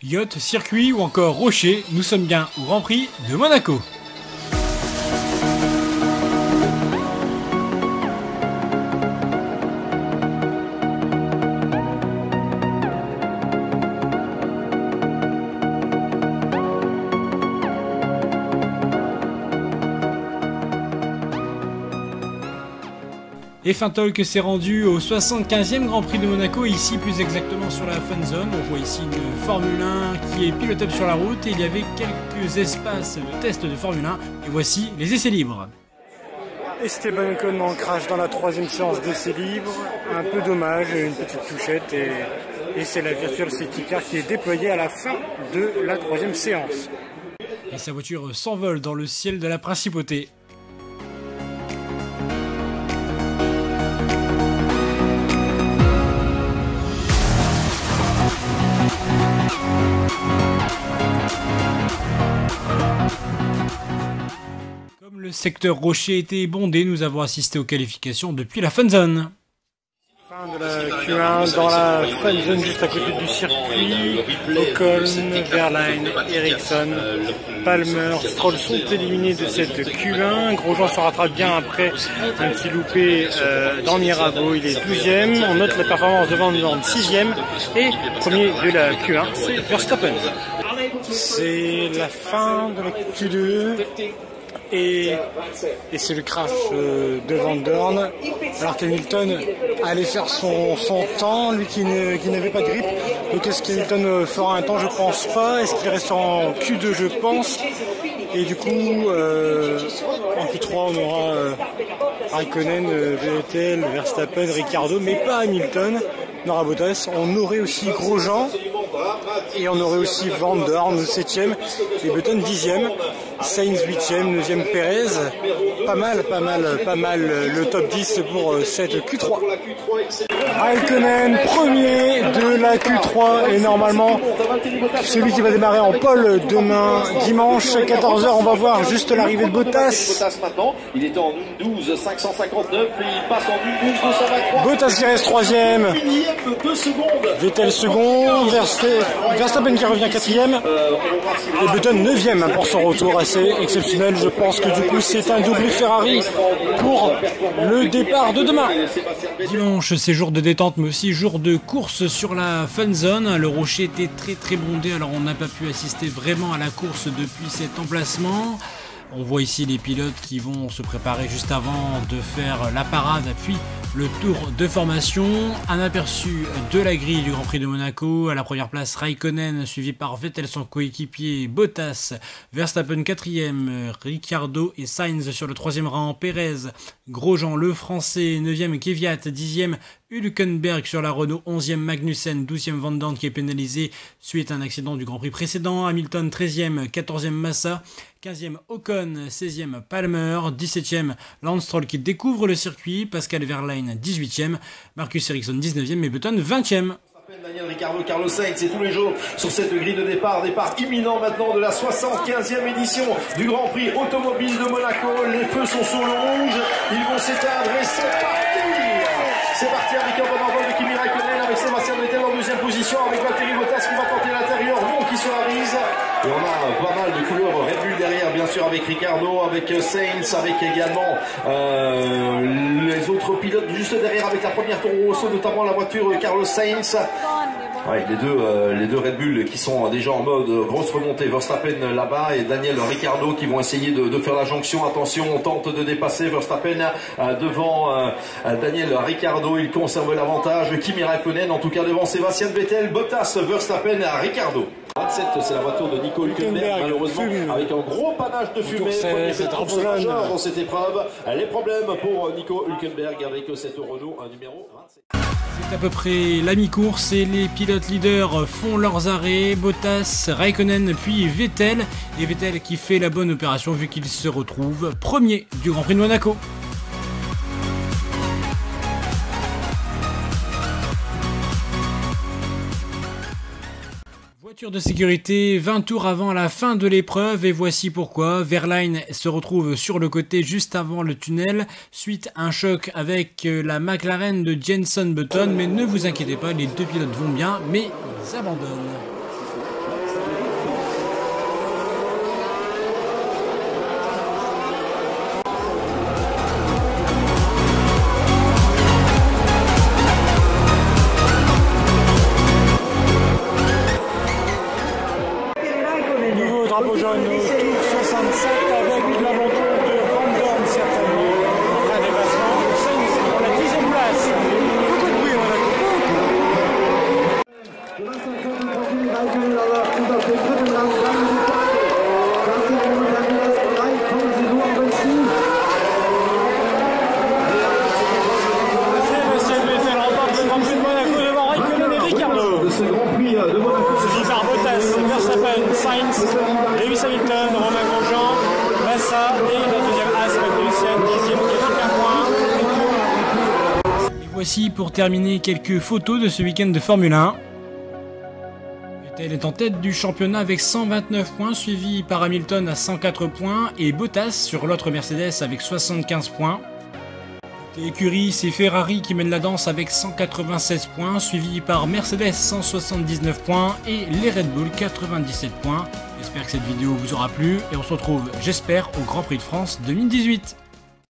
Yacht, circuit ou encore rocher, nous sommes bien au Grand Prix de Monaco. Et Fintalk s'est rendu au 75e Grand Prix de Monaco, ici plus exactement sur la Fun Zone. On voit ici une Formule 1 qui est pilotable sur la route et il y avait quelques espaces de test de Formule 1. Et voici les essais libres. Esteban Ocon en crash dans la troisième séance d'essais libres. Un peu dommage, une petite touchette et c'est la Virtual Safety Car qui est déployée à la fin de la troisième séance. Et sa voiture s'envole dans le ciel de la principauté. Comme le secteur rocher était bondé, nous avons assisté aux qualifications depuis la Fun Zone. Fin de la Q1 dans la Fun Zone juste à côté du circuit. Ocon, Wehrlein, Ericsson, Palmer, Stroll sont éliminés de cette Q1. Grosjean se rattrape bien après un petit loupé dans Mirabeau, il est 12e. On note la performance de Van Dorn 6e et premier de la Q1, c'est Verstappen. C'est la fin de la Q2. Et c'est le crash de Van Dorn, alors qu'Hamilton allait faire son temps, lui qui n'avait pas de grip. Donc est-ce qu'Hamilton fera un temps? Je pense pas. Est-ce qu'il restera en Q2? Je pense. Et du coup, en Q3, on aura Raikkonen, Vettel, Verstappen, Ricciardo, mais pas Hamilton. On aura Bottas. On aurait aussi Grosjean. Et on aurait aussi Van Dorn 7e et Button 10e, Sainz 8e, 9e Perez. Pas mal le top 10 pour cette Q3. Raikkonen premier de la Q3 et normalement celui qui va démarrer en pole demain dimanche à 14h. On va voir juste l'arrivée de Bottas. Il était en 12 559 et il passe en 12 223. Bottas qui reste 3e. Vettel second. Verstappen qui revient 4e et Button 9e pour son retour assez exceptionnel. Je pense que du coup c'est un double Ferrari pour le départ de demain. Dimanche, c'est jour de détente mais aussi jour de course sur la Fun Zone. Le rocher était très bondé, alors on n'a pas pu assister vraiment à la course depuis cet emplacement. On voit ici les pilotes qui vont se préparer juste avant de faire la parade, puis le tour de formation. Un aperçu de la grille du Grand Prix de Monaco. À la première place, Raikkonen, suivi par Vettel, son coéquipier, Bottas, Verstappen 4e, Ricciardo et Sainz sur le 3e rang, Perez, Grosjean, le français, 9e, Kvyat, 10e, Hülkenberg sur la Renault, 11e Magnussen, 12e Van Dorn qui est pénalisé suite à un accident du Grand Prix précédent, Hamilton 13e, 14e Massa, 15e Ocon, 16e Palmer, 17e Lance Stroll qui découvre le circuit, Pascal Wehrlein 18e, Marcus Ericsson 19e et Button 20e. Daniel Ricciardo, Carlos Sainz, c'est tous les jours sur cette grille de départ imminent maintenant de la 75e édition du Grand Prix automobile de Monaco. Les feux sont sur le rouge, ils vont s'éteindre et c'est parti! C'est parti avec un bon envol de Kimi Raikkonen avec Sébastien Vettel en deuxième position avec Valtteri Bottas qui va tenter l'intérieur, Bon qui se ravise. Et on a pas mal de couleurs Red Bull derrière, bien sûr, avec Ricciardo, avec Sainz, avec également les autres pilotes juste derrière avec la première Toro Rosso, notamment la voiture Carlos Sainz. Ouais, les deux Red Bull qui sont déjà en mode grosse remontée, Verstappen là-bas et Daniel Ricciardo qui vont essayer de faire la jonction. Attention, on tente de dépasser Verstappen devant Daniel Ricciardo, il conserve l'avantage. Kimi Raikkonen en tout cas devant Sébastien Vettel, Bottas, Verstappen, Ricciardo. 27, c'est la voiture de Nico Hülkenberg, malheureusement, avec un gros panache de fumée. C'est majeur dans cette épreuve. Les problèmes pour Nico Hülkenberg avec cette Renault, un numéro 27. C'est à peu près la mi-course et les pilotes leaders font leurs arrêts. Bottas, Raikkonen puis Vettel. Et Vettel qui fait la bonne opération vu qu'il se retrouve premier du Grand Prix de Monaco. Voiture de sécurité 20 tours avant la fin de l'épreuve et voici pourquoi. Wehrlein se retrouve sur le côté juste avant le tunnel suite à un choc avec la McLaren de Jenson Button, mais ne vous inquiétez pas, les deux pilotes vont bien mais ils abandonnent. drapeau jaune au tour 67 avec l'abandon de Van Dorn certainement. Après un dépassement, Sainz pour la 10e place. Beaucoup de bruit, Monaco. Sébastien Vettel remporte le Grand Prix de Monaco devant Raikkonen et Ricciardo. Suivi par Bottas, Verstappen, Sainz, Lewis Hamilton, Romain Grosjean, Massa et la deuxième as Magnussen, 10e qui a marqué un point. Et voici pour terminer quelques photos de ce week-end de Formule 1. Vettel est en tête du championnat avec 129 points, suivi par Hamilton à 104 points et Bottas sur l'autre Mercedes avec 75 points. Côté écurie, c'est Ferrari qui mène la danse avec 196 points, suivi par Mercedes 179 points et les Red Bull 97 points. J'espère que cette vidéo vous aura plu et on se retrouve, j'espère, au Grand Prix de France 2018.